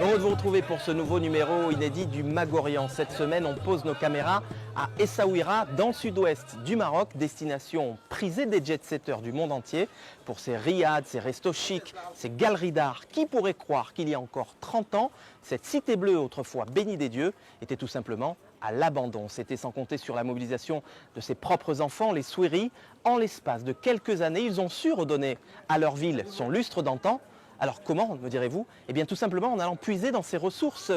Heureux de vous retrouver pour ce nouveau numéro inédit du Mag-Orient. Cette semaine, on pose nos caméras à Essaouira, dans le sud-ouest du Maroc, destination prisée des jet-setters du monde entier. Pour ses riads, ses restos chics, ses galeries d'art, qui pourrait croire qu'il y a encore 30 ans, cette cité bleue, autrefois bénie des dieux, était tout simplement à l'abandon. C'était sans compter sur la mobilisation de ses propres enfants, les Souiri. En l'espace de quelques années, ils ont su redonner à leur ville son lustre d'antan. Alors comment, me direz-vous? Eh bien tout simplement en allant puiser dans ses ressources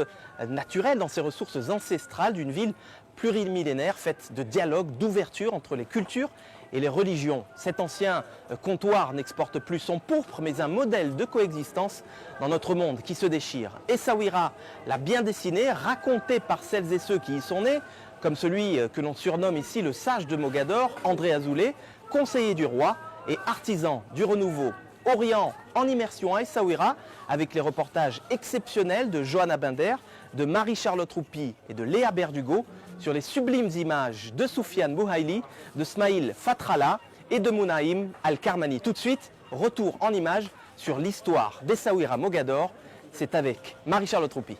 naturelles, dans ses ressources ancestrales d'une ville plurimillénaire faite de dialogue, d'ouverture entre les cultures et les religions. Cet ancien comptoir n'exporte plus son pourpre, mais un modèle de coexistence dans notre monde qui se déchire. Essaouira l'a bien dessiné, raconté par celles et ceux qui y sont nés, comme celui que l'on surnomme ici le sage de Mogador, André Azoulay, conseiller du roi et artisan du renouveau Orient en immersion à Essaouira, avec les reportages exceptionnels de Johanna Binder, de Marie-Charlotte Roupi et de Léa Berdugo sur les sublimes images de Soufiane Bouhaili, de Smaïl Fatrallah et de Mounaïm Al-Karmani. Tout de suite, retour en images sur l'histoire d'Essaouira Mogador. C'est avec Marie-Charlotte Roupi.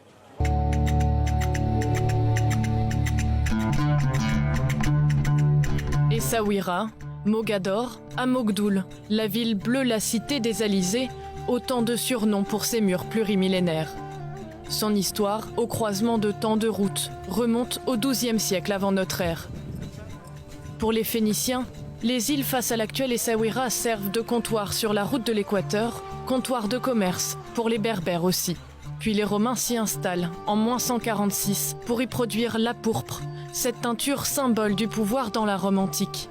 Essaouira, Mogador, à Mogdoul, la ville bleue, la cité des Alizés, autant de surnoms pour ses murs plurimillénaires. Son histoire, au croisement de tant de routes, remonte au XIIe siècle avant notre ère. Pour les Phéniciens, les îles face à l'actuel Essaouira servent de comptoir sur la route de l'Équateur, comptoir de commerce, pour les Berbères aussi. Puis les Romains s'y installent, en -146, pour y produire la pourpre, cette teinture symbole du pouvoir dans la Rome antique.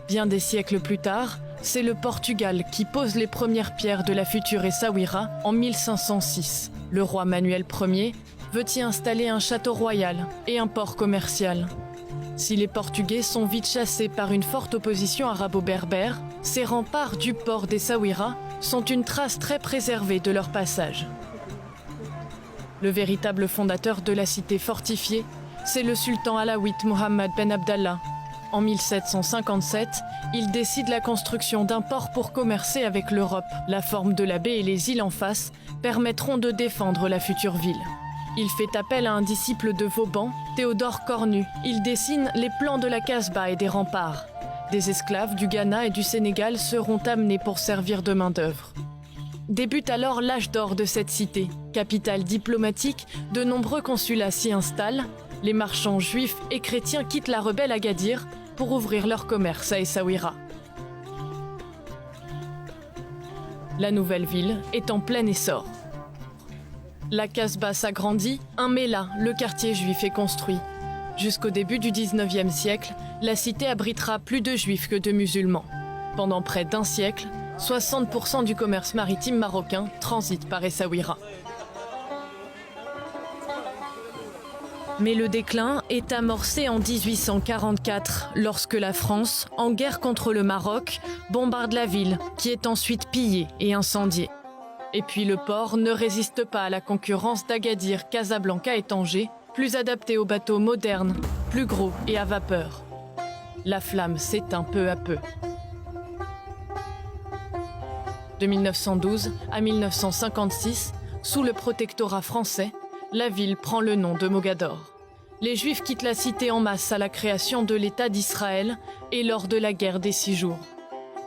Bien des siècles plus tard, c'est le Portugal qui pose les premières pierres de la future Essaouira en 1506. Le roi Manuel Ier veut y installer un château royal et un port commercial. Si les Portugais sont vite chassés par une forte opposition arabo-berbère, ces remparts du port d'Essaouira sont une trace très préservée de leur passage. Le véritable fondateur de la cité fortifiée, c'est le sultan alaouite Mohammed Ben Abdallah. En 1757, il décide la construction d'un port pour commercer avec l'Europe. La forme de la baie et les îles en face permettront de défendre la future ville. Il fait appel à un disciple de Vauban, Théodore Cornu. Il dessine les plans de la Casbah et des remparts. Des esclaves du Ghana et du Sénégal seront amenés pour servir de main-d'œuvre. Débute alors l'âge d'or de cette cité. Capitale diplomatique, de nombreux consulats s'y installent. Les marchands juifs et chrétiens quittent la rebelle Agadir pour ouvrir leur commerce à Essaouira. La nouvelle ville est en plein essor. La Casbah s'agrandit, un Méla, le quartier juif, est construit. Jusqu'au début du 19e siècle, la cité abritera plus de juifs que de musulmans. Pendant près d'un siècle, 60% du commerce maritime marocain transite par Essaouira. Mais le déclin est amorcé en 1844, lorsque la France, en guerre contre le Maroc, bombarde la ville, qui est ensuite pillée et incendiée. Et puis le port ne résiste pas à la concurrence d'Agadir, Casablanca et Tanger, plus adaptés aux bateaux modernes, plus gros et à vapeur. La flamme s'éteint peu à peu. De 1912 à 1956, sous le protectorat français, la ville prend le nom de Mogador. Les Juifs quittent la cité en masse à la création de l'État d'Israël et lors de la guerre des 6 jours.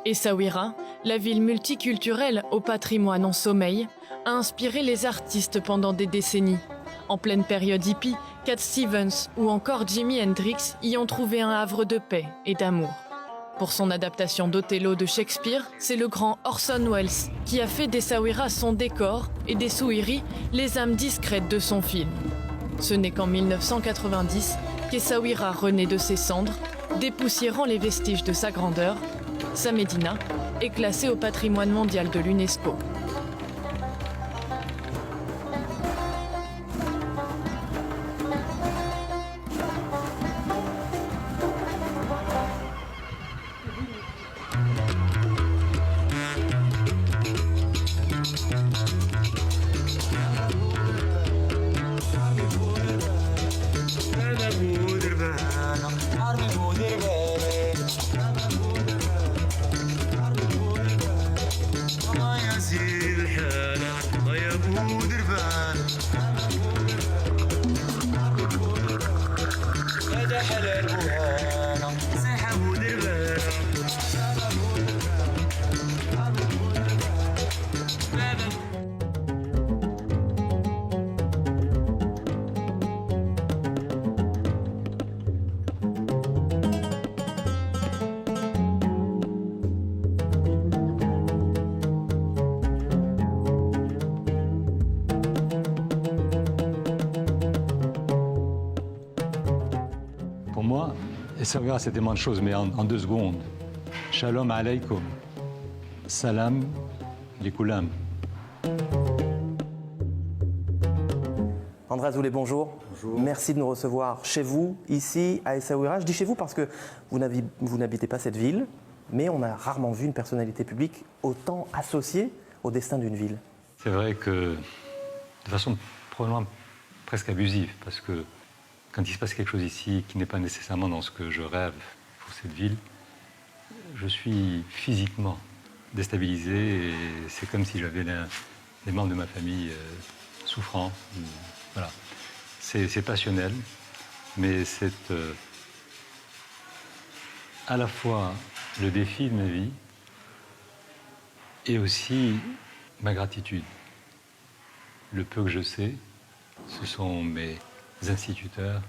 Essaouira, la ville multiculturelle au patrimoine en sommeil, a inspiré les artistes pendant des décennies. En pleine période hippie, Cat Stevens ou encore Jimi Hendrix y ont trouvé un havre de paix et d'amour. Pour son adaptation d'Othello de Shakespeare, c'est le grand Orson Welles qui a fait d'Essaouira son décor et des Souiri les âmes discrètes de son film. Ce n'est qu'en 1990 qu'Essaouira renaît de ses cendres, dépoussiérant les vestiges de sa grandeur. Sa médina est classée au patrimoine mondial de l'UNESCO. Essaouira, c'est tellement de choses, mais en 2 secondes. Shalom alaykoum. Salam likoulam. André Azoulay, bonjour. Bonjour. Merci de nous recevoir chez vous, ici, à Essaouira. Je dis chez vous parce que vous n'habitez pas cette ville, mais on a rarement vu une personnalité publique autant associée au destin d'une ville. C'est vrai que, de façon probablement presque abusive, parce que quand il se passe quelque chose ici qui n'est pas nécessairement dans ce que je rêve pour cette ville, je suis physiquement déstabilisé et c'est comme si j'avais les membres de ma famille souffrant. Voilà. C'est passionnel, mais c'est à la fois le défi de ma vie et aussi ma gratitude. Le peu que je sais, ce sont mes instituteurs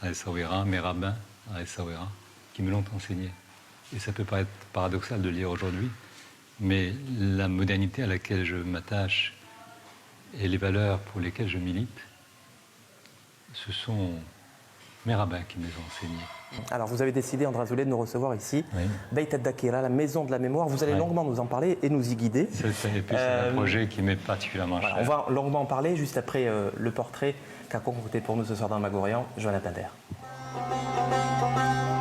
à Essaouira, mes rabbins à Essaouira, qui me l'ont enseigné. Et ça peut paraître paradoxal de le dire aujourd'hui, mais la modernité à laquelle je m'attache et les valeurs pour lesquelles je milite, ce sont mes rabbins qui me les ont enseignés. Alors, vous avez décidé, André Azoulay, de nous recevoir ici, Oui. Beit Dakira, la maison de la mémoire. Vous allez Oui. longuement nous en parler et nous y guider. C'est un projet qui m'est particulièrement cher. On va longuement en parler juste après le portrait qu'a concocté pour nous ce soir dans Magorian, Jonathan Der.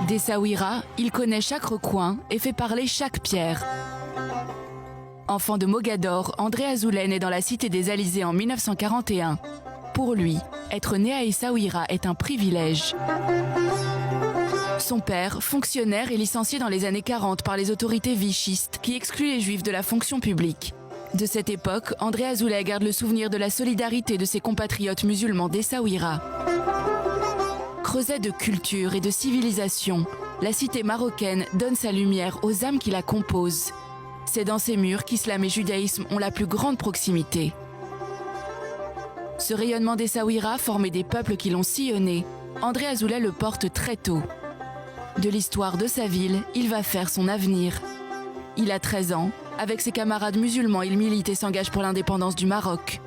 D'Essaouira, il connaît chaque recoin et fait parler chaque pierre. Enfant de Mogador, André Azoulay naît dans la cité des Alizés en 1941. Pour lui, être né à Essaouira est un privilège. Son père, fonctionnaire, est licencié dans les années 40 par les autorités vichistes qui excluent les juifs de la fonction publique. De cette époque, André Azoulay garde le souvenir de la solidarité de ses compatriotes musulmans d'Essaouira. Creuset de culture et de civilisation, la cité marocaine donne sa lumière aux âmes qui la composent. C'est dans ces murs qu'islam et judaïsme ont la plus grande proximité. Ce rayonnement d'Essaouira, formé des peuples qui l'ont sillonné, André Azoulay le porte très tôt. De l'histoire de sa ville, il va faire son avenir. Il a 13 ans. Avec ses camarades musulmans, il milite et s'engage pour l'indépendance du Maroc.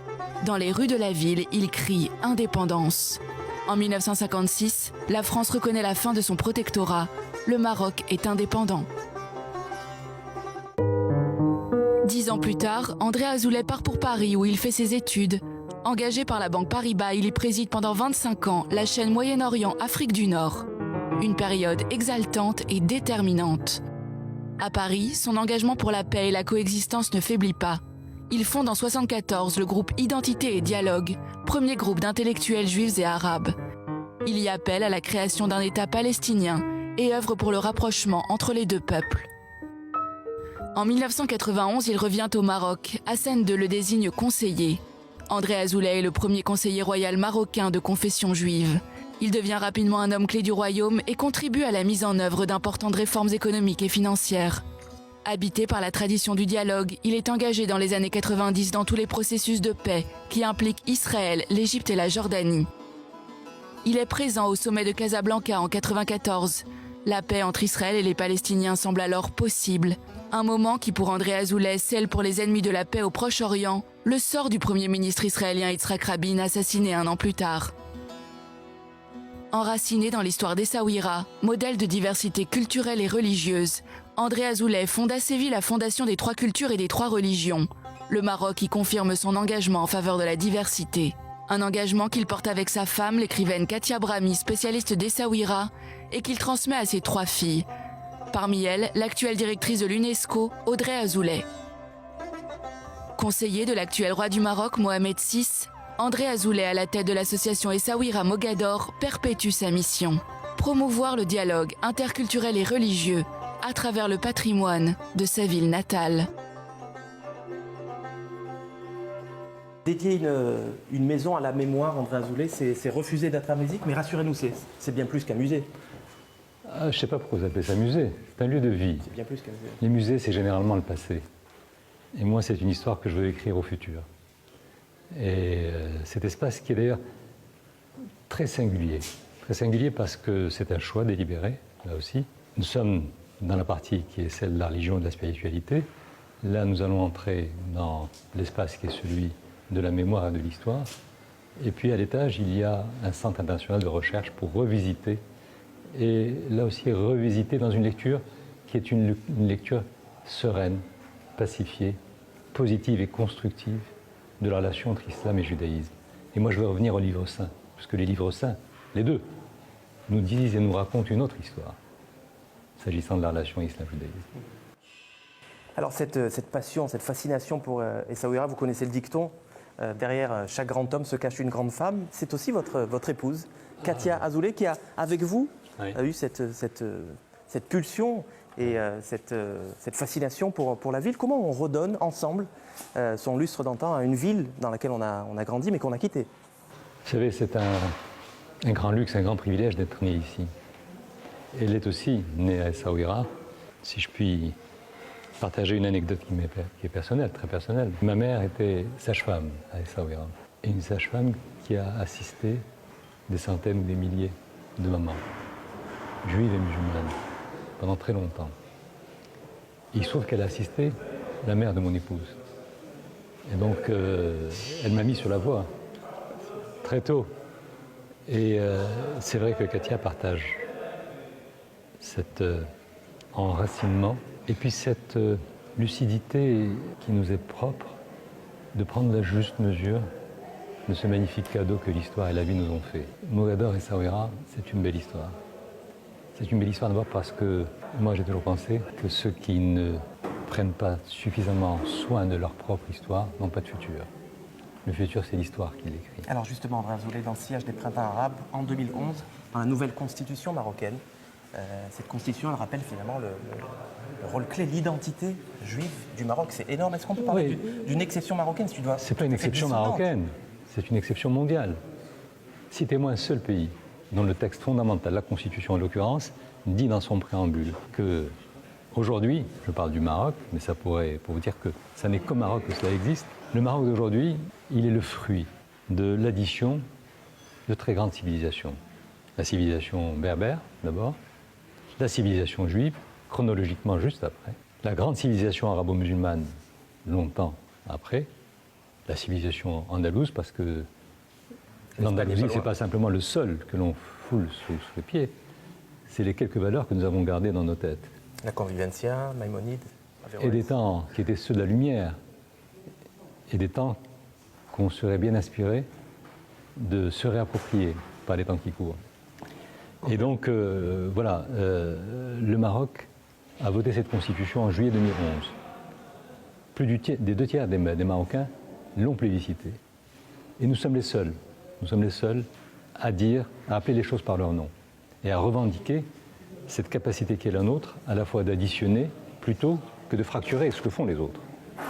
Dans les rues de la ville, il crie « Indépendance ». En 1956, la France reconnaît la fin de son protectorat. Le Maroc est indépendant. 10 ans plus tard, André Azoulay part pour Paris où il fait ses études. Engagé par la Banque Paribas, il y préside pendant 25 ans la chaîne Moyen-Orient-Afrique du Nord. Une période exaltante et déterminante. À Paris, son engagement pour la paix et la coexistence ne faiblit pas. Il fonde en 1974 le groupe Identité et Dialogue, premier groupe d'intellectuels juifs et arabes. Il y appelle à la création d'un État palestinien et œuvre pour le rapprochement entre les deux peuples. En 1991, il revient au Maroc. Hassan II le désigne conseiller. André Azoulay est le premier conseiller royal marocain de confession juive. Il devient rapidement un homme clé du royaume et contribue à la mise en œuvre d'importantes réformes économiques et financières. Habité par la tradition du dialogue, il est engagé dans les années 90 dans tous les processus de paix qui impliquent Israël, l'Égypte et la Jordanie. Il est présent au sommet de Casablanca en 1994. La paix entre Israël et les Palestiniens semble alors possible. Un moment qui pour André Azoulay scelle pour les ennemis de la paix au Proche-Orient le sort du premier ministre israélien Yitzhak Rabin assassiné un an plus tard. Enraciné dans l'histoire d'Essaouira, modèle de diversité culturelle et religieuse, André Azoulay fonde à Séville la Fondation des Trois Cultures et des Trois Religions. Le Maroc y confirme son engagement en faveur de la diversité. Un engagement qu'il porte avec sa femme, l'écrivaine Katia Brahmi, spécialiste d'Essaouira, et qu'il transmet à ses 3 filles. Parmi elles, l'actuelle directrice de l'UNESCO, Audrey Azoulay. Conseiller de l'actuel roi du Maroc, Mohamed VI, André Azoulay, à la tête de l'association Essaouira Mogador, perpétue sa mission. Promouvoir le dialogue interculturel et religieux à travers le patrimoine de sa ville natale. Dédier une maison à la mémoire, André Azoulay, c'est refuser d'être un musée, mais rassurez-nous, c'est bien plus qu'un musée. Je ne sais pas pourquoi vous appelez ça musée. C'est un lieu de vie. C'est bien plus qu'un musée. Les musées, c'est généralement le passé. Et moi, c'est une histoire que je veux écrire au futur. Et cet espace qui est d'ailleurs très singulier. Très singulier parce que c'est un choix délibéré, là aussi. Nous sommes dans la partie qui est celle de la religion et de la spiritualité. Là, nous allons entrer dans l'espace qui est celui de la mémoire et de l'histoire. Et puis, à l'étage, il y a un centre international de recherche pour revisiter et là aussi revisiter dans une lecture qui est une lecture sereine, pacifiée, positive et constructive de la relation entre islam et judaïsme. Et moi je veux revenir aux livres saints, parce que les livres saints, les deux, nous disent et nous racontent une autre histoire, s'agissant de la relation islam-judaïsme. Alors cette passion, cette fascination pour Essaouira, vous connaissez le dicton, derrière chaque grand homme se cache une grande femme. C'est aussi votre épouse, Katia Azoulay, qui a, avec vous, a eu cette pulsion et cette fascination pour la ville. Comment on redonne ensemble son lustre d'antan à une ville dans laquelle on a grandi mais qu'on a quittée? Vous savez, c'est un grand luxe, un grand privilège d'être né ici. Elle est aussi née à Essaouira. Si je puis partager une anecdote qui est personnelle, très personnelle. Ma mère était sage-femme à Essaouira. Et une sage-femme qui a assisté des centaines ou des milliers de mamans, juives et musulmanes, pendant très longtemps. Il se trouve qu'elle a assisté la mère de mon épouse. Et donc, elle m'a mis sur la voie, très tôt. Et c'est vrai que Katia partage cet enracinement et puis cette lucidité qui nous est propre de prendre la juste mesure de ce magnifique cadeau que l'histoire et la vie nous ont fait. Mogador et Essaouira, c'est une belle histoire. C'est une belle histoire d'abord parce que moi j'ai toujours pensé que ceux qui ne prennent pas suffisamment soin de leur propre histoire n'ont pas de futur. Le futur, c'est l'histoire qui l'écrit. Alors justement, André Azoulay, dans le sillage des printemps arabes, en 2011, dans la nouvelle constitution marocaine, cette constitution, elle rappelle finalement le rôle clé, l'identité juive du Maroc. C'est énorme. Est-ce qu'on peut parler d'une exception marocaine si tu dois... C'est pas une exception marocaine, c'est une exception mondiale. Citez-moi un seul pays dont le texte fondamental, la Constitution en l'occurrence, dit dans son préambule que aujourd'hui, je parle du Maroc, mais ça pourrait, pour vous dire que ça n'est qu'au Maroc que cela existe, le Maroc d'aujourd'hui, il est le fruit de l'addition de très grandes civilisations. La civilisation berbère, d'abord, la civilisation juive, chronologiquement juste après, la grande civilisation arabo-musulmane, longtemps après, la civilisation andalouse, parce que l'Andalousie, ce n'est pas simplement le sol que l'on foule sous les pieds, c'est les quelques valeurs que nous avons gardées dans nos têtes. La convivencia, Maïmonide, et des temps qui étaient ceux de la lumière, et des temps qu'on serait bien inspiré de se réapproprier par les temps qui courent. Et donc, voilà, le Maroc a voté cette constitution en juillet 2011. Plus des 2 tiers des Marocains l'ont plébiscité. Et nous sommes les seuls à dire, à appeler les choses par leur nom et à revendiquer cette capacité qui est la nôtre, à la fois d'additionner plutôt que de fracturer ce que font les autres.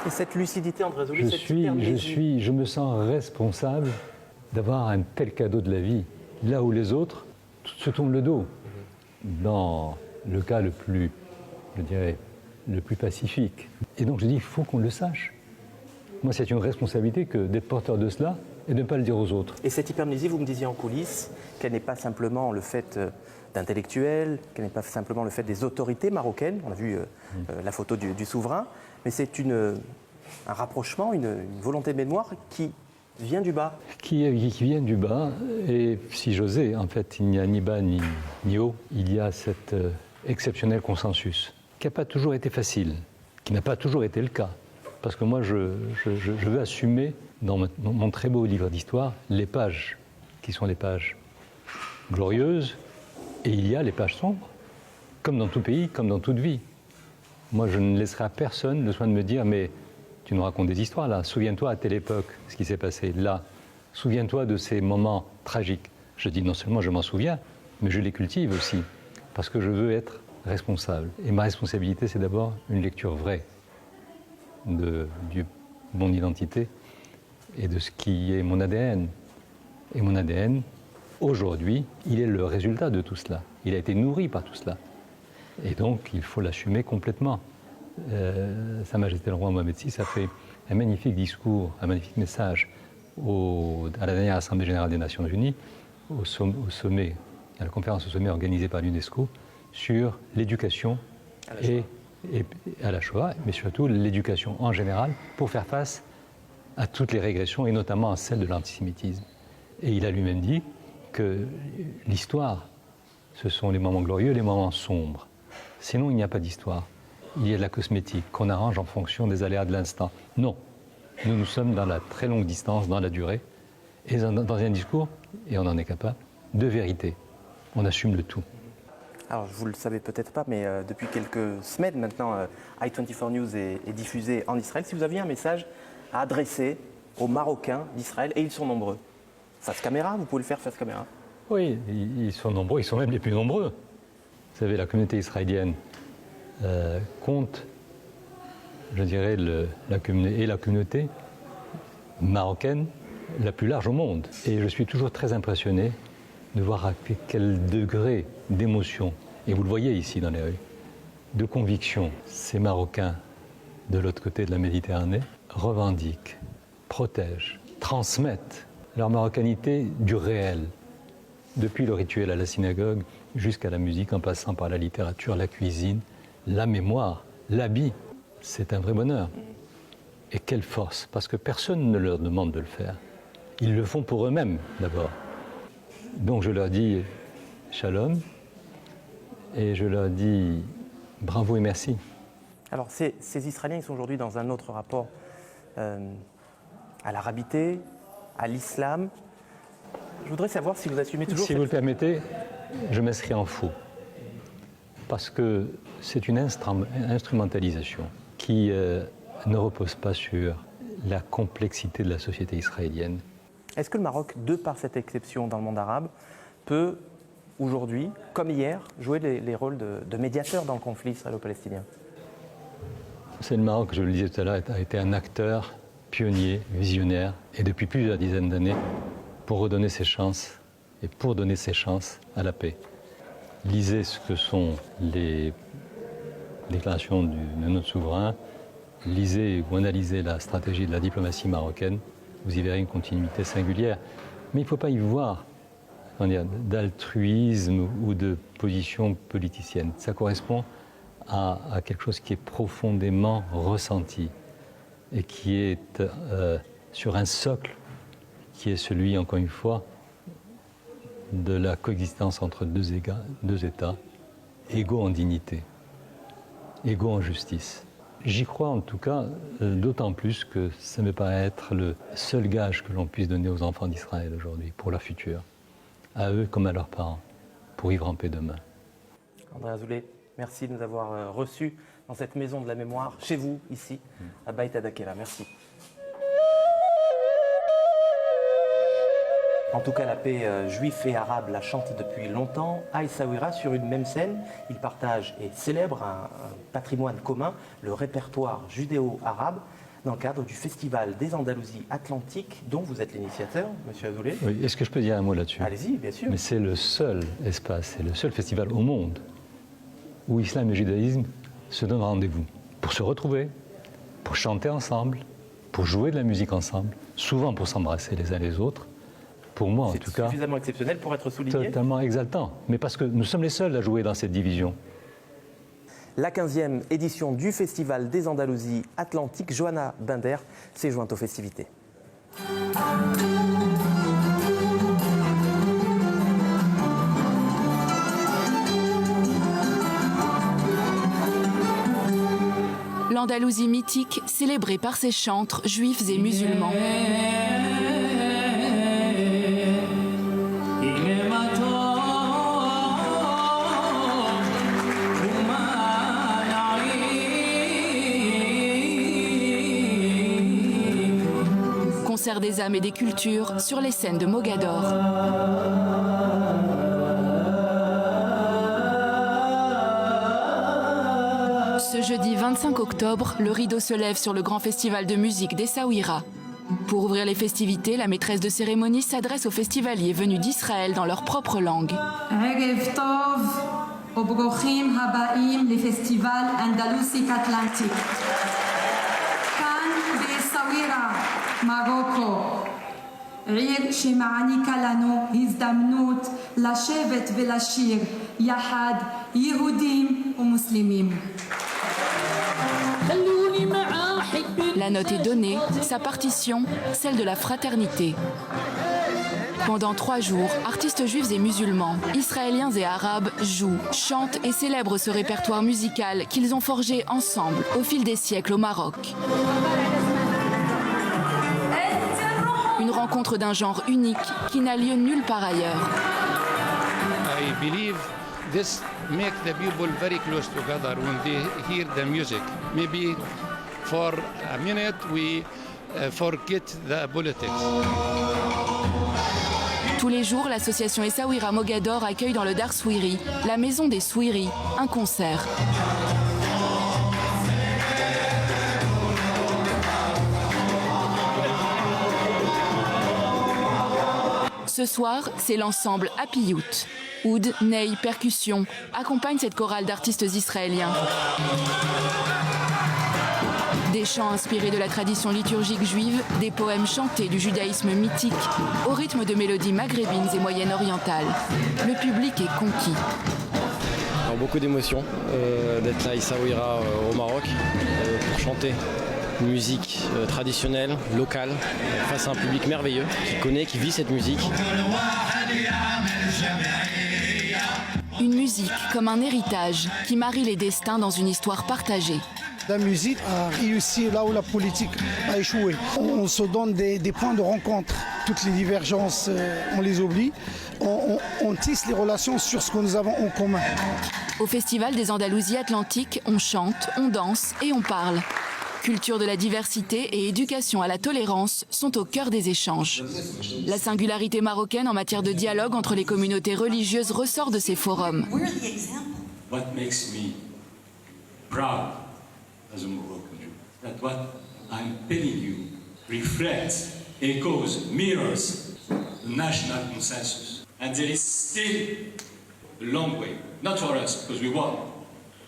Et cette lucidité, André Azoulay, je me sens responsable d'avoir un tel cadeau de la vie, là où les autres se tournent le dos. Dans le cas le plus, je dirais, le plus pacifique. Et donc je dis, il faut qu'on le sache. Moi, c'est une responsabilité que d'être porteur de cela et de ne pas le dire aux autres. Et cette hypermnésie, vous me disiez en coulisses, qu'elle n'est pas simplement le fait d'intellectuels, qu'elle n'est pas simplement le fait des autorités marocaines. On a vu la photo du souverain, mais c'est un rapprochement, une volonté de mémoire qui vient du bas. Qui vient du bas, et si j'osais, en fait, il n'y a ni bas ni haut, il y a cet exceptionnel consensus, qui n'a pas toujours été facile, qui n'a pas toujours été le cas. Parce que moi, je veux assumer, dans mon très beau livre d'histoire, les pages qui sont les pages glorieuses, et il y a les pages sombres, comme dans tout pays, comme dans toute vie. Moi, je ne laisserai à personne le soin de me dire, mais tu nous racontes des histoires là, souviens-toi à telle époque, ce qui s'est passé là, souviens-toi de ces moments tragiques. Je dis non seulement je m'en souviens, mais je les cultive aussi, parce que je veux être responsable. Et ma responsabilité, c'est d'abord une lecture vraie de mon identité et de ce qui est mon ADN. Et mon ADN, aujourd'hui, il est le résultat de tout cela. Il a été nourri par tout cela. Et donc, il faut l'assumer complètement. Sa Majesté le Roi Mohamed VI a fait un magnifique discours, un magnifique message à la dernière Assemblée Générale des Nations Unies, au sommet, à la conférence au sommet organisée par l'UNESCO, sur l'éducation et à la Shoah, mais surtout l'éducation en général, pour faire face à toutes les régressions, et notamment à celle de l'antisémitisme. Et il a lui-même dit que l'histoire Ce sont les moments glorieux, les moments sombres. Sinon, il n'y a pas d'histoire. Il y a de la cosmétique qu'on arrange en fonction des aléas de l'instant. Non, nous sommes dans la très longue distance, dans la durée, et dans un discours, et on en est capable, de vérité. On assume le tout. Alors, vous ne le savez peut-être pas, mais depuis quelques semaines maintenant, i24 News est diffusé en Israël. Si vous aviez un message à adresser aux Marocains d'Israël, et ils sont nombreux, face caméra, vous pouvez le faire face caméra. Oui, ils sont nombreux, ils sont même les plus nombreux. Vous savez, la communauté israélienne compte, je dirais, la communauté marocaine la plus large au monde. Et je suis toujours très impressionné de voir à quel degré d'émotion, et vous le voyez ici dans les rues, de conviction, ces Marocains de l'autre côté de la Méditerranée revendiquent, protègent, transmettent leur marocanité du réel, depuis le rituel à la synagogue jusqu'à la musique, en passant par la littérature, la cuisine, la mémoire, l'habit. C'est un vrai bonheur. Et quelle force, parce que personne ne leur demande de le faire. Ils le font pour eux-mêmes d'abord. Donc je leur dis shalom et je leur dis bravo et merci. Alors ces Israéliens, ils sont aujourd'hui dans un autre rapport à l'arabité, à l'islam. Je voudrais savoir si vous assumez toujours... Si vous le permettez, je m'inscris en faux. Parce que c'est une instrumentalisation qui ne repose pas sur la complexité de la société israélienne. Est-ce que le Maroc, de par cette exception dans le monde arabe, peut aujourd'hui, comme hier, jouer les rôles de médiateur dans le conflit israélo-palestinien? C'est le Maroc, je le disais tout à l'heure, a été un acteur pionnier, visionnaire, et depuis plusieurs dizaines d'années, pour redonner ses chances et pour donner ses chances à la paix. Lisez ce que sont les déclarations de notre souverain, lisez ou analysez la stratégie de la diplomatie marocaine, vous y verrez une continuité singulière. Mais il ne faut pas y voir d'altruisme ou de position politicienne. Ça correspond à quelque chose qui est profondément ressenti et qui est sur un socle qui est celui, encore une fois, de la coexistence entre deux États, égaux en dignité, égaux en justice. J'y crois en tout cas, d'autant plus que ça me paraît être le seul gage que l'on puisse donner aux enfants d'Israël aujourd'hui, pour leur futur, à eux comme à leurs parents, pour vivre en paix demain. André Azoulay, merci de nous avoir reçus dans cette maison de la mémoire, chez vous, ici, à Beit Hadakela. Merci. En tout cas, la paix juif et arabe la chante depuis longtemps. À Essaouira, sur une même scène, ils partagent et célèbrent un patrimoine commun, le répertoire judéo-arabe, dans le cadre du Festival des Andalousies Atlantiques, dont vous êtes l'initiateur, Monsieur Azoulay. Oui, est-ce que je peux dire un mot là-dessus? Allez-y, bien sûr. Mais c'est le seul espace, c'est le seul festival au monde où islam et judaïsme se donnent rendez-vous pour se retrouver, pour chanter ensemble, pour jouer de la musique ensemble, souvent pour s'embrasser les uns les autres. Pour moi, en tout cas, c'est suffisamment exceptionnel pour être souligné. Totalement exaltant, mais parce que nous sommes les seuls à jouer dans cette division. La 15e édition du Festival des Andalousies Atlantiques, Johanna Binder s'est jointe aux festivités. L'Andalousie mythique, célébrée par ses chantres juifs et musulmans. Concert des âmes et des cultures sur les scènes de Mogador. Ce jeudi 25 octobre, le rideau se lève sur le grand festival de musique d'Essaouira. Pour ouvrir les festivités, la maîtresse de cérémonie s'adresse aux festivaliers venus d'Israël dans leur propre langue. ערב טוב וברוכים הבאים לפסטיבל אנדלוסי אטלנטיק. כאן באסאווירה, מרוקו. עיר שמעניקה לנו הזדמנות לשבת ולשיר יחד יהודים ומוסלמים. La note est donnée, sa partition, celle de la fraternité. Pendant 3 jours, artistes juifs et musulmans, israéliens et arabes jouent, chantent et célèbrent ce répertoire musical qu'ils ont forgé ensemble au fil des siècles au Maroc. Une rencontre d'un genre unique qui n'a lieu nulle part ailleurs. I believe this makes the people very close together when they hear the music. Maybe for a minute we forget the politics. Tous les jours, l'association Essaouira Mogador accueille dans le Dar Souiri, la maison des Souiri, un concert. Ce soir, c'est l'ensemble Apiyut. Oud, ney, percussion accompagnent cette chorale d'artistes israéliens. Des chants inspirés de la tradition liturgique juive, des poèmes chantés du judaïsme mythique, au rythme de mélodies maghrébines et moyen-orientales. Le public est conquis. Alors, beaucoup d'émotions d'être là à Essaouira au Maroc pour chanter une musique traditionnelle, locale, face à un public merveilleux qui connaît, qui vit cette musique. Une musique comme un héritage qui marie les destins dans une histoire partagée. La musique a réussi là où la politique a échoué. On se donne des points de rencontre. Toutes les divergences, on les oublie. On tisse les relations sur ce que nous avons en commun. Au Festival des Andalousies Atlantiques, on chante, on danse et on parle. Culture de la diversité et éducation à la tolérance sont au cœur des échanges. La singularité marocaine en matière de dialogue entre les communautés religieuses ressort de ces forums. What makes me proud as a Moroccan Jew, that what I'm telling you reflects, echoes, mirrors the national consensus. And there is still a long way, not for us, because we won,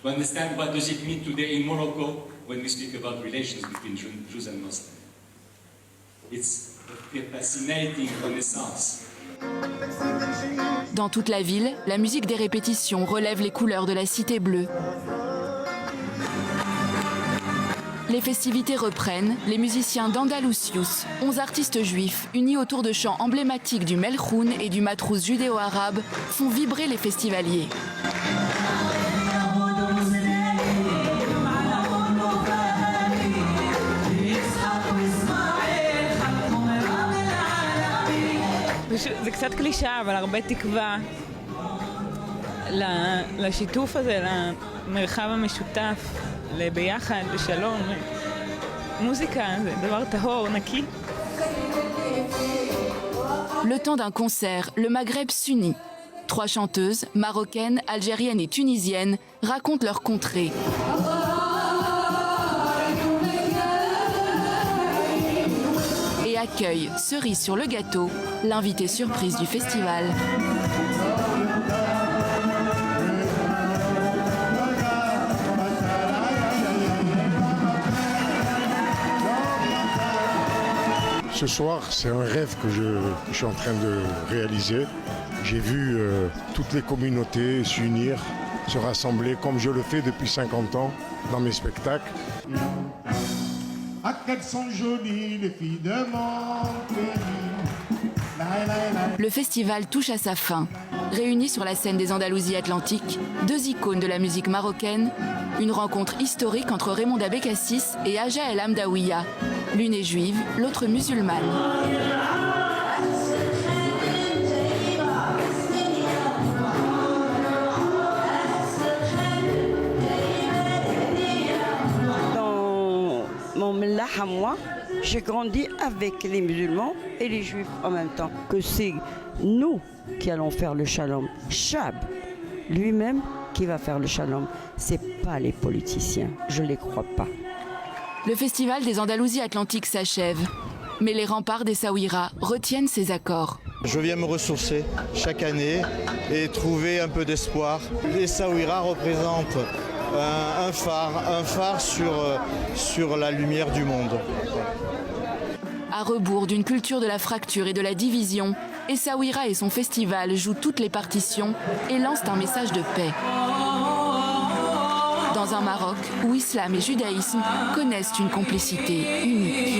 to understand what does it mean today in Morocco when we speak about relations between Jews and Muslims. It's a fascinating renaissance. Dans toute la ville, la musique des répétitions relève les couleurs de la Cité Bleue. Les festivités reprennent, les musiciens d'Andalousius, 11 artistes juifs unis autour de chants emblématiques du Melchoun et du Matrouz judéo-arabe, font vibrer les festivaliers. זה קצת קלישה, אבל הרבה תקווה לשיתוף הזה, למרחב המשותף, לביחד, לשלום. מוזיקה זה דבר טהור, נקי. Le temps d'un concert, le Maghreb s'unit. 3 chanteuses, marocaines, algériennes et tunisiennes, racontent leur contrée. Et accueillent, cerise sur le gâteau, l'invité surprise du festival. Ce soir, c'est un rêve que je suis en train de réaliser. J'ai vu toutes les communautés s'unir, se rassembler comme je le fais depuis 50 ans dans mes spectacles. Ah, qu'elles sont jolies, les filles de mon pays. Le festival touche à sa fin. Réunis sur la scène des Andalousies Atlantiques, 2 icônes de la musique marocaine, une rencontre historique entre Raymond Abécassis et Aja El Hamdawiya. L'une est juive, l'autre musulmane. Dans mon mellah à moi, j'ai grandi avec les musulmans et les juifs en même temps. Que c'est nous qui allons faire le shalom. Chab, lui-même, qui va faire le shalom. C'est pas les politiciens, je les crois pas. Le festival des Andalousies Atlantiques s'achève, mais les remparts d'Essaouira retiennent ces accords. Je viens me ressourcer chaque année et trouver un peu d'espoir. Essaouira représente un phare sur la lumière du monde. À rebours d'une culture de la fracture et de la division, Essaouira et son festival jouent toutes les partitions et lancent un message de paix. Dans un Maroc où islam et judaïsme connaissent une complicité unique.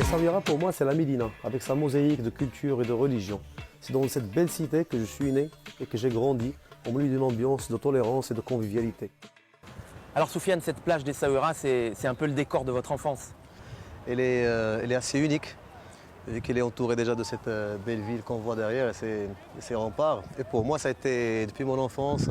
Essaouira, pour moi, c'est la Médina, avec sa mosaïque de culture et de religion. C'est dans cette belle cité que je suis né et que j'ai grandi, au milieu d'une ambiance de tolérance et de convivialité. Alors Soufiane, cette plage d'Essaouira, c'est un peu le décor de votre enfance. Elle est assez unique, vu qu'elle est entourée déjà de cette belle ville qu'on voit derrière et ses remparts. Et pour moi, ça a été, depuis mon enfance,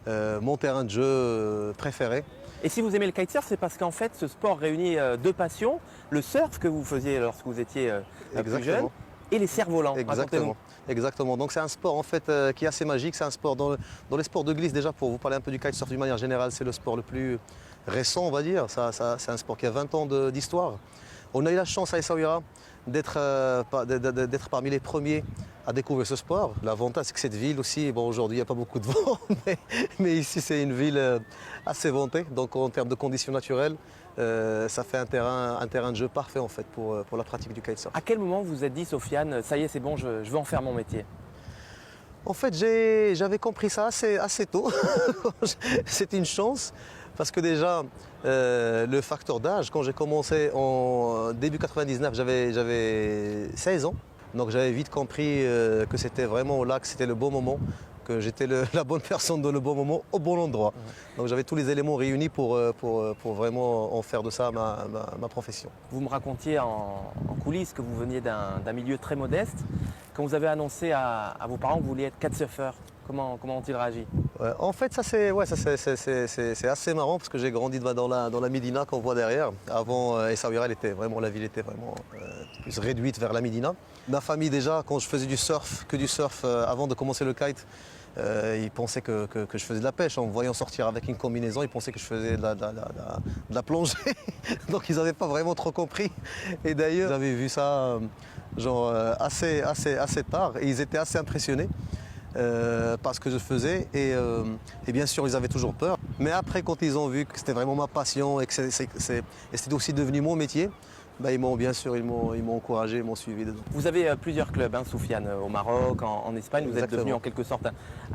mon terrain de jeu préféré. Et si vous aimez le kitesurf, c'est parce qu'en fait, ce sport réunit deux passions, le surf que vous faisiez lorsque vous étiez plus jeune, et les cerfs-volants. Exactement. Donc c'est un sport en fait qui est assez magique. C'est un sport dans les sports de glisse déjà, pour vous parler un peu du kitesurf d'une manière générale, c'est le sport le plus récent, on va dire. C'est un sport qui a 20 ans d'histoire. On a eu la chance à Essaouira d'être parmi les premiers à découvrir ce sport. L'avantage, c'est que cette ville aussi, bon, aujourd'hui il n'y a pas beaucoup de vent, mais ici c'est une ville assez ventée. Donc en termes de conditions naturelles, ça fait un terrain de jeu parfait en fait pour la pratique du kitesurf. À quel moment vous vous êtes dit, Sofiane, ça y est, c'est bon, je veux en faire mon métier? En fait, j'avais compris ça assez tôt. C'est une chance. Parce que déjà, le facteur d'âge, quand j'ai commencé en début 99, j'avais 16 ans. Donc j'avais vite compris que c'était vraiment là, que c'était le bon moment, que j'étais la bonne personne dans le bon moment, au bon endroit. Donc j'avais tous les éléments réunis pour vraiment en faire de ça ma profession. Vous me racontiez en coulisses que vous veniez d'un milieu très modeste. Quand vous avez annoncé à vos parents que vous vouliez être kitesurfeur, comment ont-ils réagi? En fait, ça c'est assez marrant parce que j'ai grandi dans la Médina qu'on voit derrière. Avant, Essaouira, la ville était vraiment plus réduite vers la Médina. Ma famille déjà, quand je faisais du surf, avant de commencer le kite, ils pensaient que je faisais de la pêche. En me voyant sortir avec une combinaison, ils pensaient que je faisais de la plongée. Donc ils n'avaient pas vraiment trop compris. Et d'ailleurs, j'avais vu ça assez tard et ils étaient assez impressionnés. Par ce que je faisais et bien sûr ils avaient toujours peur. Mais après quand ils ont vu que c'était vraiment ma passion et que c'était aussi devenu mon métier, ils m'ont encouragé, ils m'ont suivi dedans. Vous avez plusieurs clubs, hein, Soufiane, au Maroc, en Espagne. Vous êtes devenu en quelque sorte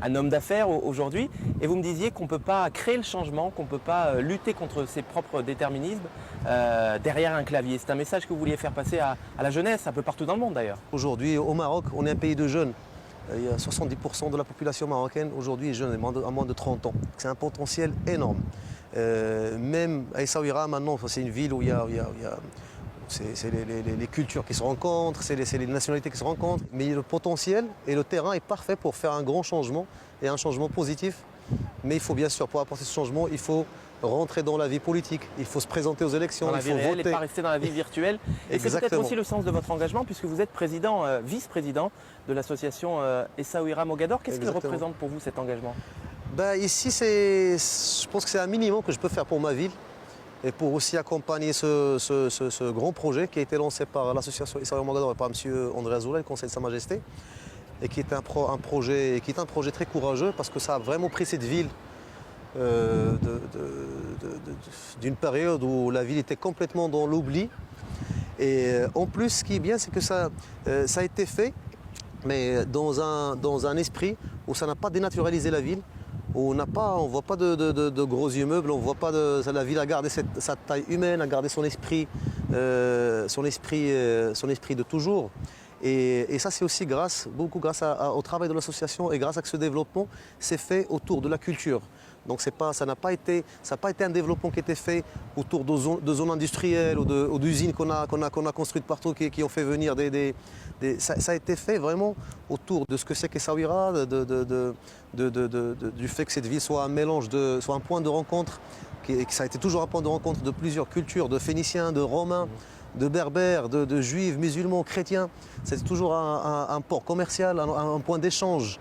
un homme d'affaires aujourd'hui. Et vous me disiez qu'on ne peut pas créer le changement, qu'on ne peut pas lutter contre ses propres déterminismes derrière un clavier. C'est un message que vous vouliez faire passer à la jeunesse, un peu partout dans le monde d'ailleurs. Aujourd'hui au Maroc, on est un pays de jeunes. Il y a 70% de la population marocaine aujourd'hui est jeune, à moins de 30 ans. C'est un potentiel énorme. Même à Essaouira maintenant, c'est une ville où il y a les cultures qui se rencontrent, c'est les nationalités qui se rencontrent. Mais le potentiel et le terrain est parfait pour faire un grand changement et un changement positif. Mais il faut bien sûr, pour apporter ce changement, il faut rentrer dans la vie politique, il faut se présenter aux élections, dans la il vie faut réelle voter. Et pas rester dans la vie virtuelle. Et c'est peut-être aussi le sens de votre engagement puisque vous êtes vice-président de l'association Essaouira Mogador. Qu'est-ce qu'il représente pour vous cet engagement? Ici, je pense que c'est un minimum que je peux faire pour ma ville et pour aussi accompagner ce grand projet qui a été lancé par l'association Essaouira Mogador et par M. André Azoulay, le Conseil de Sa Majesté, et qui est un projet très courageux parce que ça a vraiment pris cette ville d'une période où la ville était complètement dans l'oubli. Et en plus, ce qui est bien, c'est que ça a été fait, mais dans un esprit où ça n'a pas dénaturalisé la ville, où on ne voit pas de gros immeubles, on voit pas la ville a gardé sa taille humaine, a gardé son esprit de toujours. Et ça, c'est aussi beaucoup grâce au travail de l'association et grâce à ce développement, c'est fait autour de la culture. Donc ça n'a pas été un développement qui a été fait autour de zones industrielles ou d'usines qu'on a construites partout qui ont fait venir ça a été fait vraiment autour de ce que c'est qu'Essaouira, du fait que cette ville soit un mélange, soit un point de rencontre, que ça a été toujours un point de rencontre de plusieurs cultures, de Phéniciens, de Romains, de Berbères, de Juifs, musulmans, chrétiens. C'est toujours un port commercial, un point d'échange.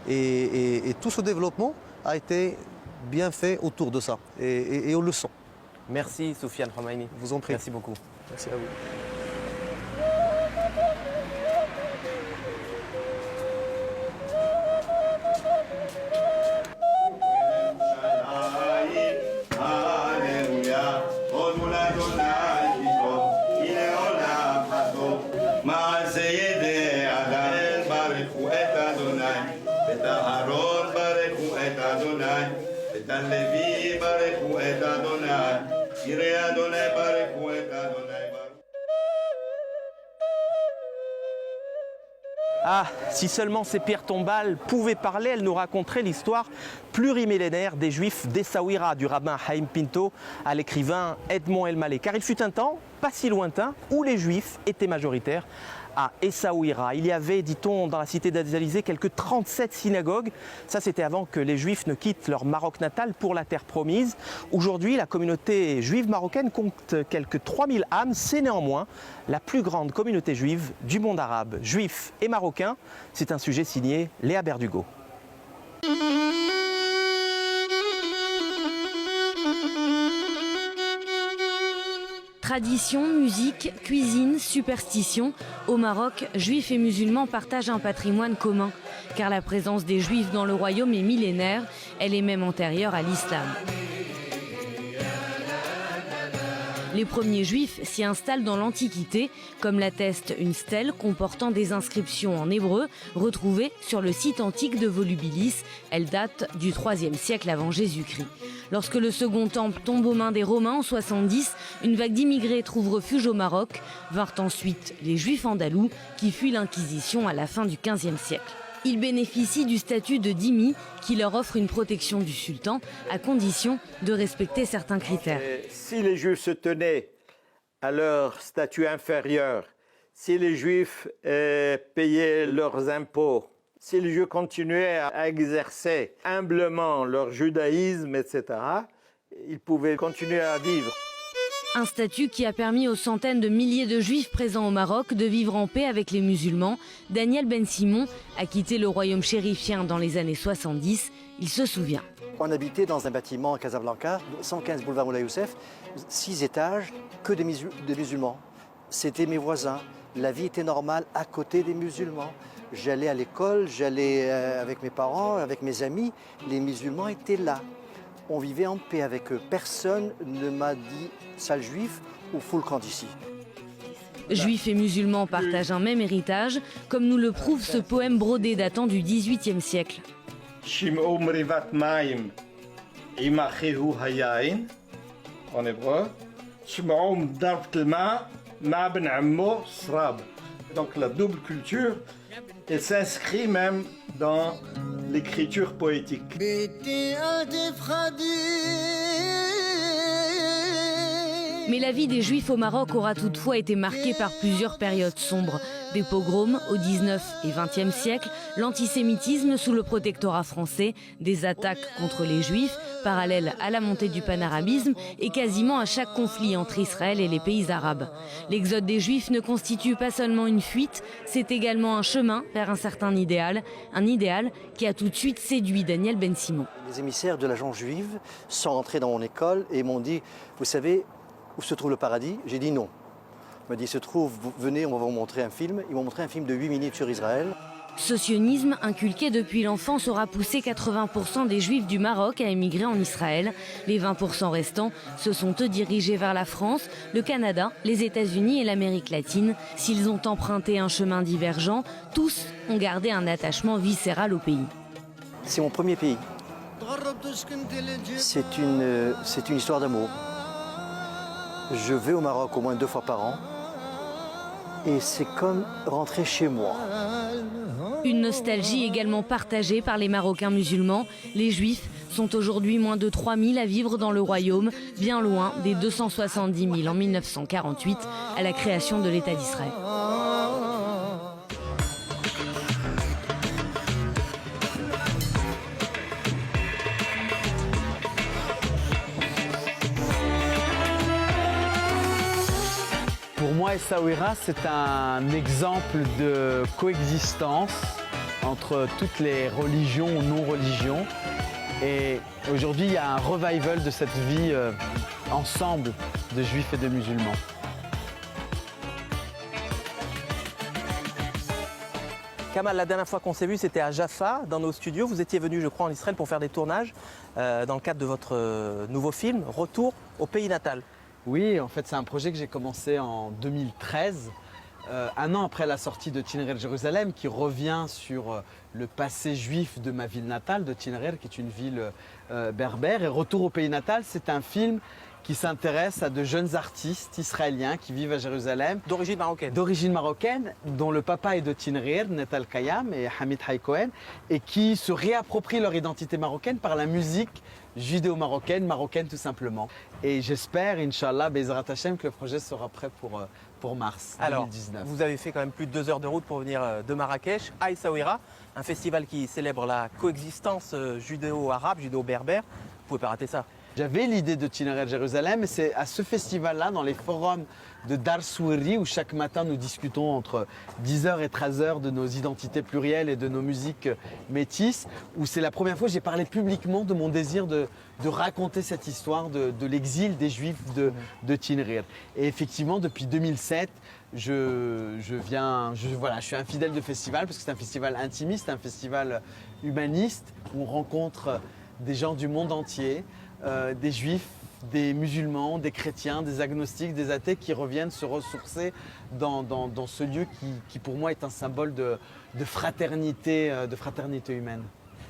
Et tout ce développement a été bien fait autour de ça. Et on le sent. Merci Soufiane Romaini. Je vous en prie. Merci beaucoup. Merci à vous. Ah, si seulement ces pierres tombales pouvaient parler, elles nous raconteraient l'histoire plurimillénaire des Juifs d'Essaouira, du rabbin Haïm Pinto à l'écrivain Edmond El-Maleh. Car il fut un temps, pas si lointain, où les Juifs étaient majoritaires à Essaouira. Il y avait, dit-on, dans la cité d'Azalizé, quelques 37 synagogues. Ça, c'était avant que les Juifs ne quittent leur Maroc natal pour la terre promise. Aujourd'hui, la communauté juive marocaine compte quelques 3000 âmes. C'est néanmoins la plus grande communauté juive du monde arabe. Juifs et marocains, c'est un sujet signé Léa Berdugo. Tradition, musique, cuisine, superstition, au Maroc, juifs et musulmans partagent un patrimoine commun, car la présence des juifs dans le royaume est millénaire, elle est même antérieure à l'islam. Les premiers juifs s'y installent dans l'Antiquité, comme l'atteste une stèle comportant des inscriptions en hébreu retrouvées sur le site antique de Volubilis. Elle date du IIIe siècle avant Jésus-Christ. Lorsque le second temple tombe aux mains des Romains en 70, une vague d'immigrés trouve refuge au Maroc. Vinrent ensuite les Juifs andalous qui fuient l'Inquisition à la fin du XVe siècle. Ils bénéficient du statut de dhimmi qui leur offre une protection du sultan à condition de respecter certains critères. Si les Juifs se tenaient à leur statut inférieur, si les Juifs payaient leurs impôts, si les Juifs continuaient à exercer humblement leur judaïsme, etc., ils pouvaient continuer à vivre. Un statut qui a permis aux centaines de milliers de Juifs présents au Maroc de vivre en paix avec les musulmans. Daniel Ben Simon a quitté le royaume chérifien dans les années 70. Il se souvient. On habitait dans un bâtiment à Casablanca, 115 boulevard Moulay Youssef, 6 étages, que des musulmans. C'était mes voisins. La vie était normale à côté des musulmans. J'allais à l'école, j'allais avec mes parents, avec mes amis. Les musulmans étaient là. On vivait en paix avec eux. Personne ne m'a dit « sale juif » ou « fous le camp d'ici ». Juifs et musulmans partagent un même héritage, comme nous le prouve ce poème brodé datant du XVIIIe siècle. En hébreu, donc la double culture, elle s'inscrit même dans l'écriture poétique. Mais la vie des Juifs au Maroc aura toutefois été marquée par plusieurs périodes sombres. Des pogroms au 19 et 20e siècle, l'antisémitisme sous le protectorat français, des attaques contre les Juifs, parallèles à la montée du panarabisme et quasiment à chaque conflit entre Israël et les pays arabes. L'exode des Juifs ne constitue pas seulement une fuite, c'est également un chemin vers un certain idéal, un idéal qui a tout de suite séduit Daniel Ben Simon. Les émissaires de l'agence juive sont entrés dans mon école et m'ont dit « Vous savez où se trouve le paradis ?» J'ai dit non. Il m'a dit « Se trouve, venez, on va vous montrer un film ». Ils m'ont montré un film de 8 minutes sur Israël. Ce sionisme, inculqué depuis l'enfance, aura poussé 80% des Juifs du Maroc à émigrer en Israël. Les 20% restants se sont eux dirigés vers la France, le Canada, les États-Unis et l'Amérique latine. S'ils ont emprunté un chemin divergent, tous ont gardé un attachement viscéral au pays. C'est mon premier pays. C'est une histoire d'amour. Je vais au Maroc au moins 2 fois par an. Et c'est comme rentrer chez moi. Une nostalgie également partagée par les Marocains musulmans. Les Juifs sont aujourd'hui moins de 3000 à vivre dans le royaume, bien loin des 270 000 en 1948, à la création de l'État d'Israël. Pour moi, Essaouira, c'est un exemple de coexistence entre toutes les religions ou non-religions. Et aujourd'hui, il y a un revival de cette vie ensemble de juifs et de musulmans. Kamal, la dernière fois qu'on s'est vu, c'était à Jaffa, dans nos studios. Vous étiez venu, je crois, en Israël pour faire des tournages dans le cadre de votre nouveau film, Retour au pays natal. Oui, en fait, c'est un projet que j'ai commencé en 2013, un an après la sortie de Tinner Jérusalem, qui revient sur le passé juif de ma ville natale, de Tinner, qui est une ville berbère. Et Retour au pays natal, c'est un film qui s'intéresse à de jeunes artistes israéliens qui vivent à Jérusalem. D'origine marocaine. D'origine marocaine, dont le papa est de Tinrir, Netal Kayam et Hamid Haïkohen, et qui se réapproprient leur identité marocaine par la musique judéo-marocaine, marocaine tout simplement. Et j'espère, Inch'Allah, Bezrat Hashem, que le projet sera prêt pour mars 2019. Alors, vous avez fait quand même plus de 2 heures de route pour venir de Marrakech à Essaouira, un festival qui célèbre la coexistence judéo-arabe, judéo-berbère. Vous pouvez pas rater ça. J'avais l'idée de Tineret Jérusalem et c'est à ce festival-là, dans les forums de Dar Soueri, où chaque matin nous discutons entre 10h et 13h de nos identités plurielles et de nos musiques métisses, où c'est la première fois que j'ai parlé publiquement de mon désir de raconter cette histoire de l'exil des Juifs de Tineret. Et effectivement, depuis 2007, je suis un fidèle de festival parce que c'est un festival intimiste, un festival humaniste où on rencontre des gens du monde entier. Des juifs, des musulmans, des chrétiens, des agnostiques, des athées qui reviennent se ressourcer dans ce lieu qui pour moi est un symbole de fraternité humaine.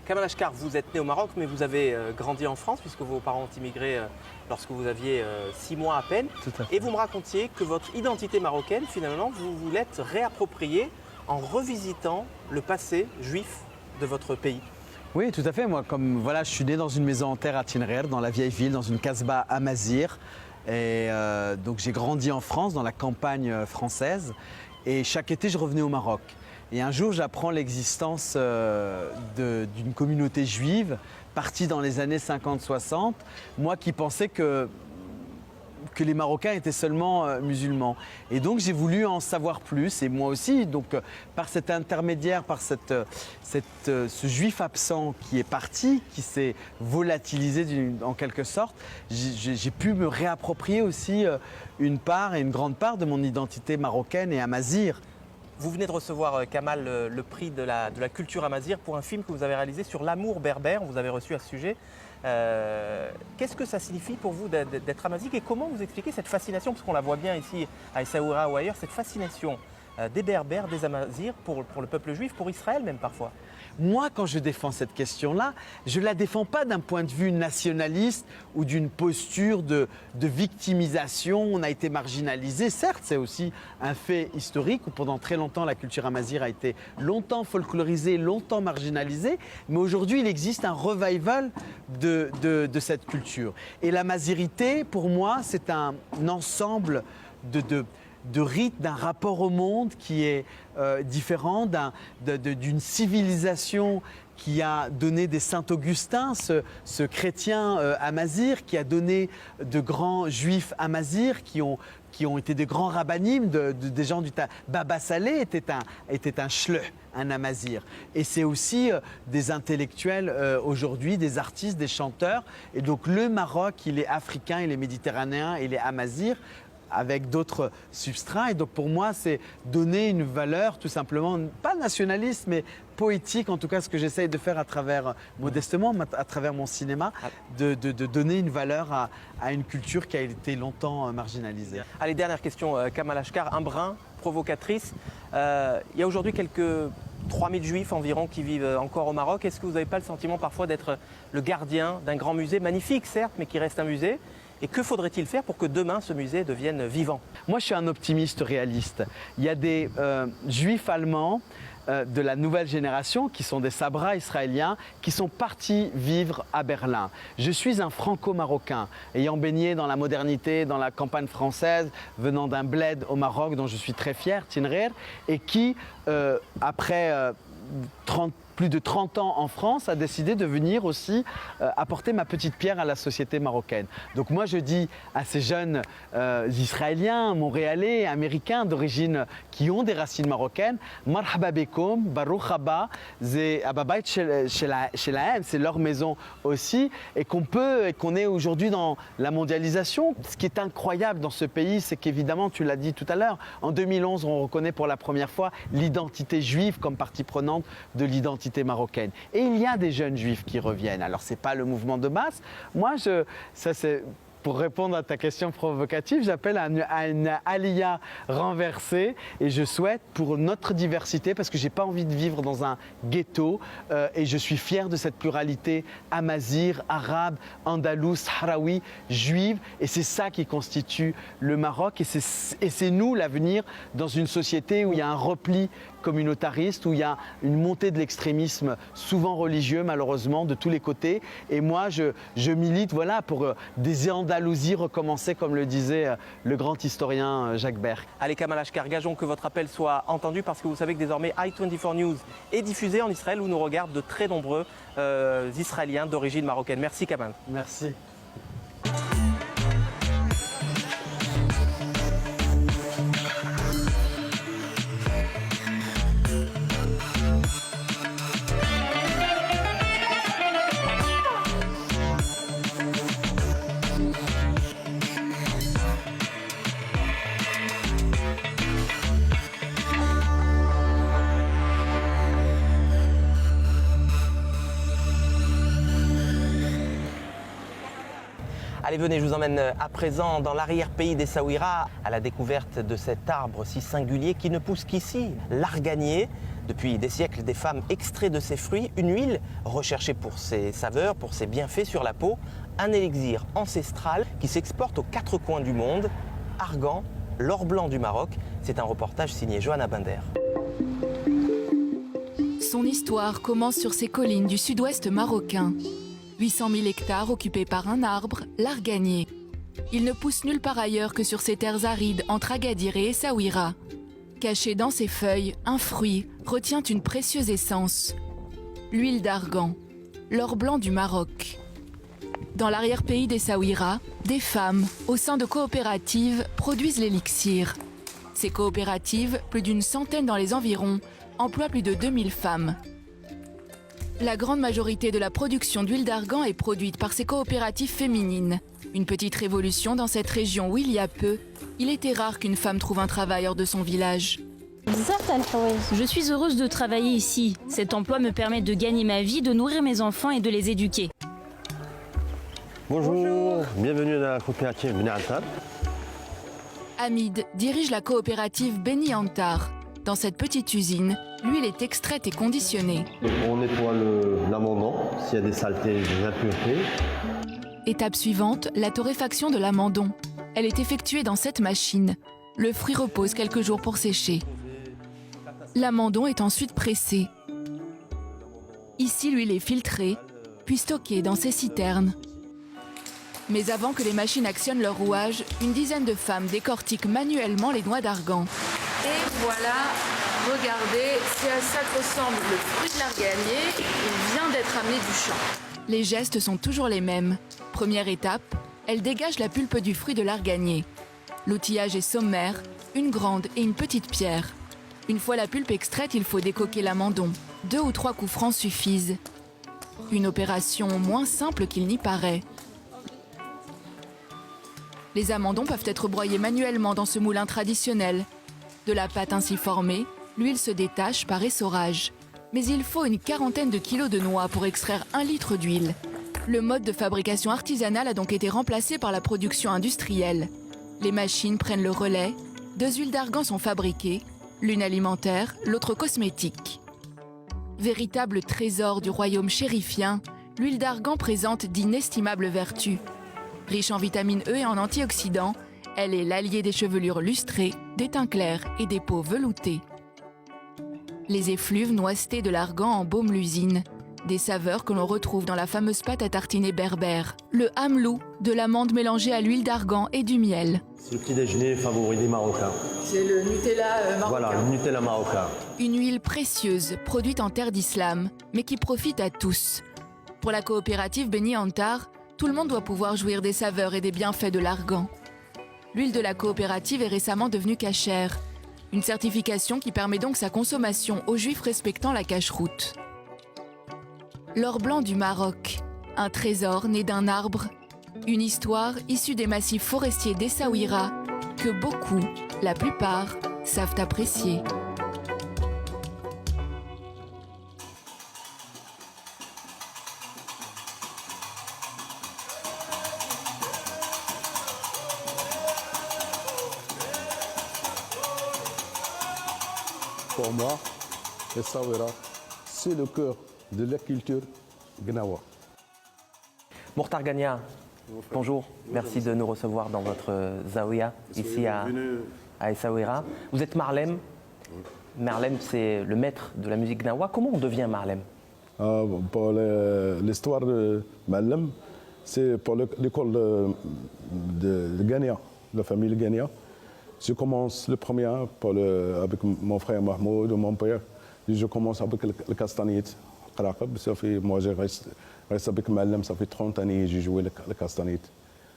Kamal Ashkar, vous êtes né au Maroc, mais vous avez grandi en France puisque vos parents ont immigré lorsque vous aviez 6 mois à peine. Tout à fait. Et vous me racontiez que votre identité marocaine, finalement, vous vous l'êtes réappropriée en revisitant le passé juif de votre pays. Oui, tout à fait. Moi, je suis né dans une maison en terre à Tinrer, dans la vieille ville, dans une casbah à Mazir. Et donc j'ai grandi en France, dans la campagne française. Et chaque été, je revenais au Maroc. Et un jour, j'apprends l'existence d'une communauté juive, partie dans les années 50-60. Moi qui pensais que les Marocains étaient seulement musulmans. Et donc j'ai voulu en savoir plus, et moi aussi, donc par cet intermédiaire, par ce juif absent qui est parti, qui s'est volatilisé en quelque sorte, j'ai pu me réapproprier aussi une grande part de mon identité marocaine et amazigh. Vous venez de recevoir, Kamal, le prix de la culture amazigh pour un film que vous avez réalisé sur l'amour berbère. Vous avez reçu à ce sujet. Qu'est-ce que ça signifie pour vous d'être amazigh et comment vous expliquez cette fascination, parce qu'on la voit bien ici à Essaouira ou ailleurs, cette fascination des Berbères, des Amazirs pour le peuple juif, pour Israël même parfois? Moi, quand je défends cette question-là, je ne la défends pas d'un point de vue nationaliste ou d'une posture de victimisation. On a été marginalisé. Certes, c'est aussi un fait historique où pendant très longtemps, la culture amazigh a été longtemps folklorisée, longtemps marginalisée. Mais aujourd'hui, il existe un revival de cette culture. Et l'amazirité, pour moi, c'est un ensemble de rites, d'un rapport au monde qui est différent, d'une civilisation qui a donné des Saint-Augustin, ce chrétien amazigh, qui a donné de grands juifs amazirs qui ont été des grands rabbinim, des gens du Baba Saleh était un shleh, un amazigh. Et c'est aussi des intellectuels aujourd'hui, des artistes, des chanteurs. Et donc le Maroc, il est africain, il est méditerranéen, il est amazigh, avec d'autres substrats. Et donc pour moi, c'est donner une valeur tout simplement, pas nationaliste, mais poétique, en tout cas ce que j'essaye de faire modestement, à travers mon cinéma, de donner une valeur à une culture qui a été longtemps marginalisée. Allez, dernière question, Kamal Ashkar, un brin provocatrice. Il y a aujourd'hui quelques 3000 juifs environ qui vivent encore au Maroc. Est-ce que vous n'avez pas le sentiment parfois d'être le gardien d'un grand musée, magnifique certes, mais qui reste un musée? Et que faudrait-il faire pour que demain ce musée devienne vivant? Moi, je suis un optimiste réaliste. Il y a des juifs allemands de la nouvelle génération qui sont des sabras israéliens qui sont partis vivre à Berlin. Je suis un franco-marocain ayant baigné dans la modernité, dans la campagne française, venant d'un bled au Maroc dont je suis très fier, Tinrer, et qui, après plus de 30 ans en France, a décidé de venir aussi apporter ma petite pierre à la société marocaine. Donc moi je dis à ces jeunes Israéliens, Montréalais, Américains d'origine qui ont des racines marocaines, marhaba bekoum, baruch haba, c'est leur maison aussi, et qu'on est aujourd'hui dans la mondialisation. Ce qui est incroyable dans ce pays, c'est qu'évidemment, tu l'as dit tout à l'heure, en 2011, on reconnaît pour la première fois l'identité juive comme partie prenante de l'identité marocaine. Et il y a des jeunes juifs qui reviennent. Alors, ce n'est pas le mouvement de masse. Moi, pour répondre à ta question provocative, j'appelle à une Aliyah renversée et je souhaite pour notre diversité, parce que j'ai pas envie de vivre dans un ghetto et je suis fier de cette pluralité amazigh, arabe, andalouse, sahraoui, juive, et c'est ça qui constitue le Maroc, et c'est nous l'avenir dans une société où il y a un repli communautariste, où il y a une montée de l'extrémisme souvent religieux malheureusement de tous les côtés, et moi je milite voilà, pour des Andalousies recommencer comme le disait le grand historien Jacques Berck. Allez Kamal Ashkar, gageons que votre appel soit entendu parce que vous savez que désormais i24 News est diffusé en Israël où nous regardent de très nombreux Israéliens d'origine marocaine. Merci Kamal. Merci. Allez, venez, je vous emmène à présent dans l'arrière-pays d'Essaouira à la découverte de cet arbre si singulier qui ne pousse qu'ici, l'arganier. Depuis des siècles, des femmes extraient de ses fruits une huile recherchée pour ses saveurs, pour ses bienfaits sur la peau, un élixir ancestral qui s'exporte aux quatre coins du monde. Argan, l'or blanc du Maroc, c'est un reportage signé Johanna Binder. Son histoire commence sur ces collines du sud-ouest marocain. 800 000 hectares occupés par un arbre, l'arganier. Il ne pousse nulle part ailleurs que sur ces terres arides entre Agadir et Essaouira. Caché dans ses feuilles, un fruit retient une précieuse essence. L'huile d'argan, l'or blanc du Maroc. Dans l'arrière-pays d'Essaouira, des femmes, au sein de coopératives, produisent l'élixir. Ces coopératives, plus d'une centaine dans les environs, emploient plus de 2000 femmes. La grande majorité de la production d'huile d'argan est produite par ces coopératives féminines. Une petite révolution dans cette région où il y a peu, il était rare qu'une femme trouve un travail hors de son village. Je suis heureuse de travailler ici. Cet emploi me permet de gagner ma vie, de nourrir mes enfants et de les éduquer. Bonjour, bienvenue dans la coopérative Beni Antar. Hamid dirige la coopérative Beni Antar. Dans cette petite usine, l'huile est extraite et conditionnée. On nettoie l'amendon s'il y a des saletés, des impuretés. Étape suivante, la torréfaction de l'amendon. Elle est effectuée dans cette machine. Le fruit repose quelques jours pour sécher. L'amendon est ensuite pressé. Ici, l'huile est filtrée, puis stockée dans ces citernes. Mais avant que les machines actionnent leur rouage, une dizaine de femmes décortiquent manuellement les noix d'argan. Et voilà, regardez, c'est à ça que ressemble le fruit de l'arganier. Il vient d'être amené du champ. Les gestes sont toujours les mêmes. Première étape, elle dégage la pulpe du fruit de l'arganier. L'outillage est sommaire, une grande et une petite pierre. Une fois la pulpe extraite, il faut décoquer l'amendon. 2 ou 3 coups francs suffisent. Une opération moins simple qu'il n'y paraît. Les amendons peuvent être broyés manuellement dans ce moulin traditionnel. De la pâte ainsi formée, l'huile se détache par essorage. Mais il faut une quarantaine de kilos de noix pour extraire 1 litre d'huile. Le mode de fabrication artisanale a donc été remplacé par la production industrielle. Les machines prennent le relais, 2 huiles d'argan sont fabriquées, l'une alimentaire, l'autre cosmétique. Véritable trésor du royaume chérifien, l'huile d'argan présente d'inestimables vertus. Riche en vitamine E et en antioxydants, elle est l'allié des chevelures lustrées, des teints clairs et des peaux veloutées. Les effluves noisetés de l'argan embaument l'usine. Des saveurs que l'on retrouve dans la fameuse pâte à tartiner berbère. Le hamlou, de l'amande mélangée à l'huile d'argan et du miel. C'est le petit déjeuner favori des Marocains. C'est le Nutella marocain. Voilà, le Nutella marocain. Une huile précieuse, produite en terre d'islam, mais qui profite à tous. Pour la coopérative Beni Antar, tout le monde doit pouvoir jouir des saveurs et des bienfaits de l'argan. L'huile de la coopérative est récemment devenue cachère. Une certification qui permet donc sa consommation aux juifs respectant la cacheroute. L'or blanc du Maroc, un trésor né d'un arbre. Une histoire issue des massifs forestiers d'Essaouira que beaucoup, la plupart, savent apprécier. pour moi, Essaouira, c'est le cœur de la culture gnawa. Mourtar Gania, bonjour. Merci de nous recevoir dans votre zaouia ici à Essaouira. Vous êtes Marlem. Marlem, c'est le maître de la musique gnawa. Comment on devient Marlem? Pour l'histoire de Marlem, c'est pour l'école de Gania, la famille Gania. Je commence le premier avec mon frère Mahmoud, mon père. Je commence avec le castanite. Moi, je reste avec Malem, ça fait 30 années que j'ai joué le castanite.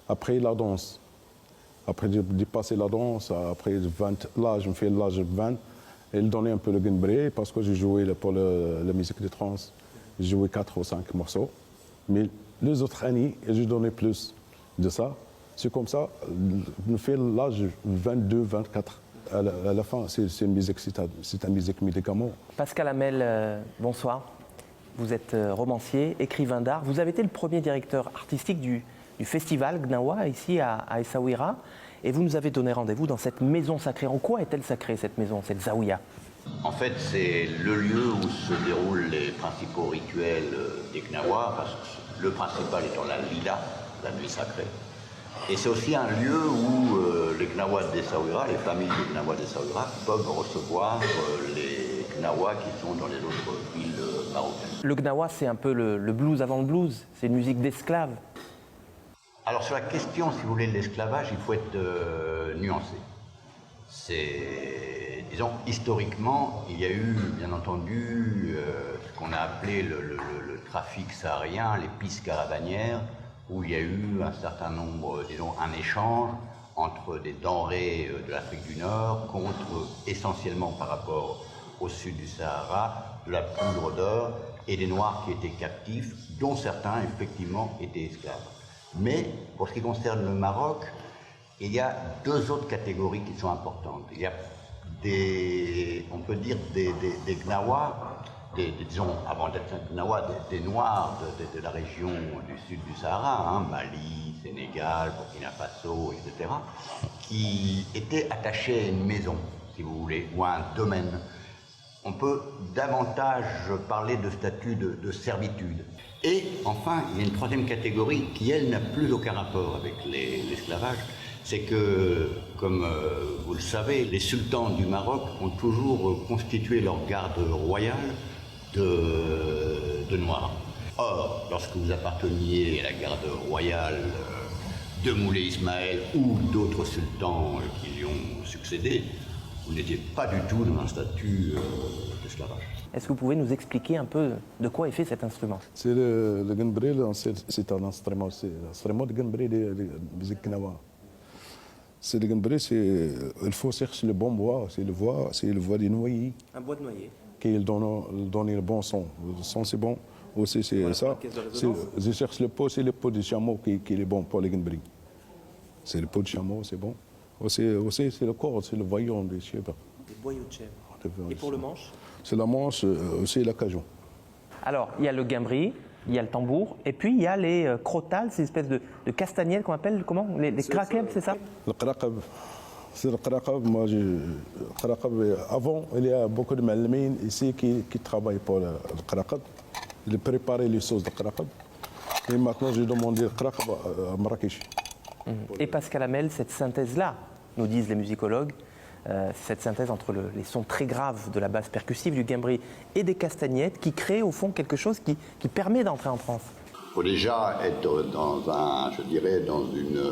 Après, la danse. Après, j'ai dépassé la danse. Après, 20, là, je me fais l'âge de 20. Et il donnait un peu le guinbré parce que j'ai joué pour la musique de trance. J'ai joué 4 ou 5 morceaux. Mais les autres années, j'ai donné plus de ça. C'est comme ça, je me fais l'âge 22, 24. À la fin, c'est une musique, c'est une musique médicament. Pascal Hamel, bonsoir. Vous êtes romancier, écrivain d'art. Vous avez été le premier directeur artistique du festival Gnawa ici à Essaouira. Et vous nous avez donné rendez-vous dans cette maison sacrée. En quoi est-elle sacrée, cette maison, cette zaouia? En fait, c'est le lieu où se déroulent les principaux rituels des Gnawa, parce que le principal étant la lila, la nuit sacrée. Et c'est aussi un lieu où les Gnawa d'Essaouira, les familles des Gnawa d'Essaouira, peuvent recevoir les Gnawa qui sont dans les autres villes marocaines. Le Gnawa, c'est un peu le blues avant le blues. C'est une musique d'esclaves. Alors sur la question, si vous voulez, de l'esclavage, il faut être nuancé. C'est, disons, historiquement, il y a eu, bien entendu, ce qu'on a appelé le trafic saharien, les pistes caravanières, où il y a eu un certain nombre, disons, un échange entre des denrées de l'Afrique du Nord contre, essentiellement par rapport au sud du Sahara, de la poudre d'or et des Noirs qui étaient captifs, dont certains, effectivement, étaient esclaves. Mais, pour ce qui concerne le Maroc, il y a deux autres catégories qui sont importantes. Il y a on peut dire des Gnawa, disons, avant d'être Gnawa, des Noirs de la région du sud du Sahara, Mali, Sénégal, Burkina Faso, etc., qui étaient attachés à une maison, si vous voulez, ou à un domaine. On peut davantage parler de statut de servitude. Et enfin, il y a une troisième catégorie qui, elle, n'a plus aucun rapport avec l'esclavage. C'est que, comme vous le savez, les sultans du Maroc ont toujours constitué leur garde royale de Noirs. Or, lorsque vous apparteniez à la garde royale de Moulay Ismaël ou d'autres sultans qui lui ont succédé, vous n'étiez pas du tout dans un statut d'esclavage. Est-ce que vous pouvez nous expliquer un peu de quoi est fait cet instrument? C'est le guinbré, c'est un instrument, c'est l'instrument de guinbré de musique gnawa. C'est le guinbré, il faut chercher le bon bois, c'est le bois des noyers. Un bois de noyer. Qui donne le bon son. Le son c'est bon, aussi c'est voilà, ça. Je cherche le pot, c'est le pot de chameau qui est bon pour le guinbré. C'est le pot de chameau, c'est bon. Aussi c'est le corps, c'est le voyant des chèvres. Des boyaux de chèvre. Et pour le manche? C'est la manche, aussi la cajou. Alors, il y a le guimbri, il y a le tambour, et puis il y a les crotales, ces espèces de castagnettes qu'on appelle comment? Les krakeb, c'est ça? Le krakeb. C'est le krakeb. Moi, avant, il y a beaucoup de malmines ici qui travaillent pour le krakeb. Ils préparaient les sauces de krakeb. Et maintenant, j'ai demandé le krakeb à Marrakech. Et Pascal Hamel, cette synthèse-là, nous disent les musicologues, cette synthèse entre les sons très graves de la basse percussive du guimbri et des castagnettes qui crée au fond quelque chose qui permet d'entrer en transe. Il faut déjà être dans une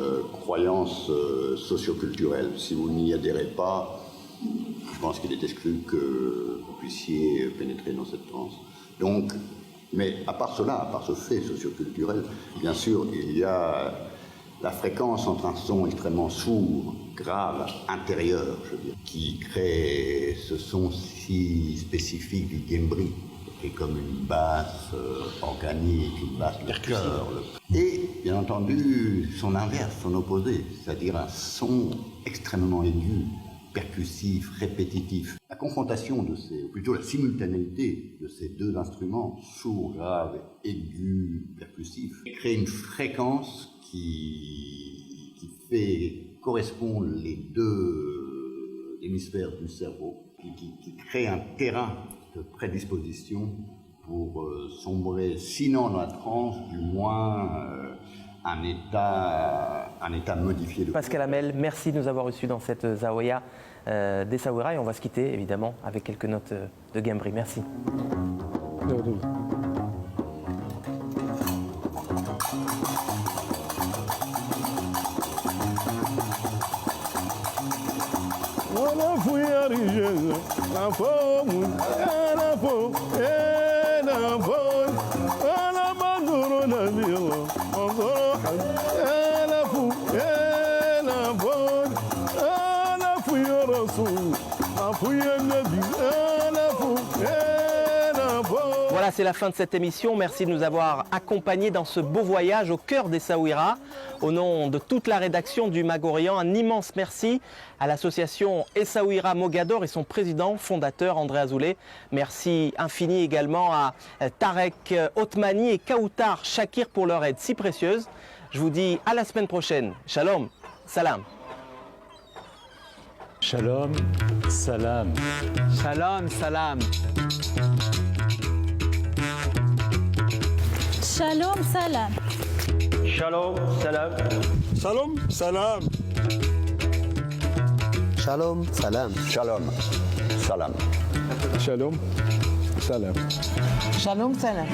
croyance socioculturelle. Si vous n'y adhérez pas, je pense qu'il est exclu que vous puissiez pénétrer dans cette transe. Donc, mais à part cela, à part ce fait socioculturel, bien sûr, il y a la fréquence entre un son extrêmement sourd, grave, intérieur, je veux dire, qui crée ce son si spécifique du guimbri, qui est comme une basse organique, une basse de cœur. Et, bien entendu, son inverse, son opposé, c'est-à-dire un son extrêmement aigu, percussif, répétitif. La confrontation ou plutôt la simultanéité de ces deux instruments, sourd, grave, aigu, percussif, crée une fréquence qui fait correspondre les deux hémisphères du cerveau, qui crée un terrain de prédisposition pour sombrer, sinon dans la transe, du moins un état modifié. Pascal Hamel, merci de nous avoir reçus dans cette Zaouïa d'Essaouira et on va se quitter évidemment avec quelques notes de Guembri. Merci. Voilà, c'est la fin de cette émission. Merci de nous avoir accompagnés dans ce beau voyage au cœur d'Essaouira. Au nom de toute la rédaction du Mag-Orient, un immense merci à l'association Essaouira Mogador et son président fondateur André Azoulay. Merci infini également à Tarek Othmani et Kautar Shakir pour leur aide si précieuse. Je vous dis à la semaine prochaine. Shalom, salam. Shalom, salam. Shalom, salam. Shalom, salam. Shalom, salam. Shalom, salam. Shalom, salam. Shalom, salam. Shalom, salam. Shalom, salam.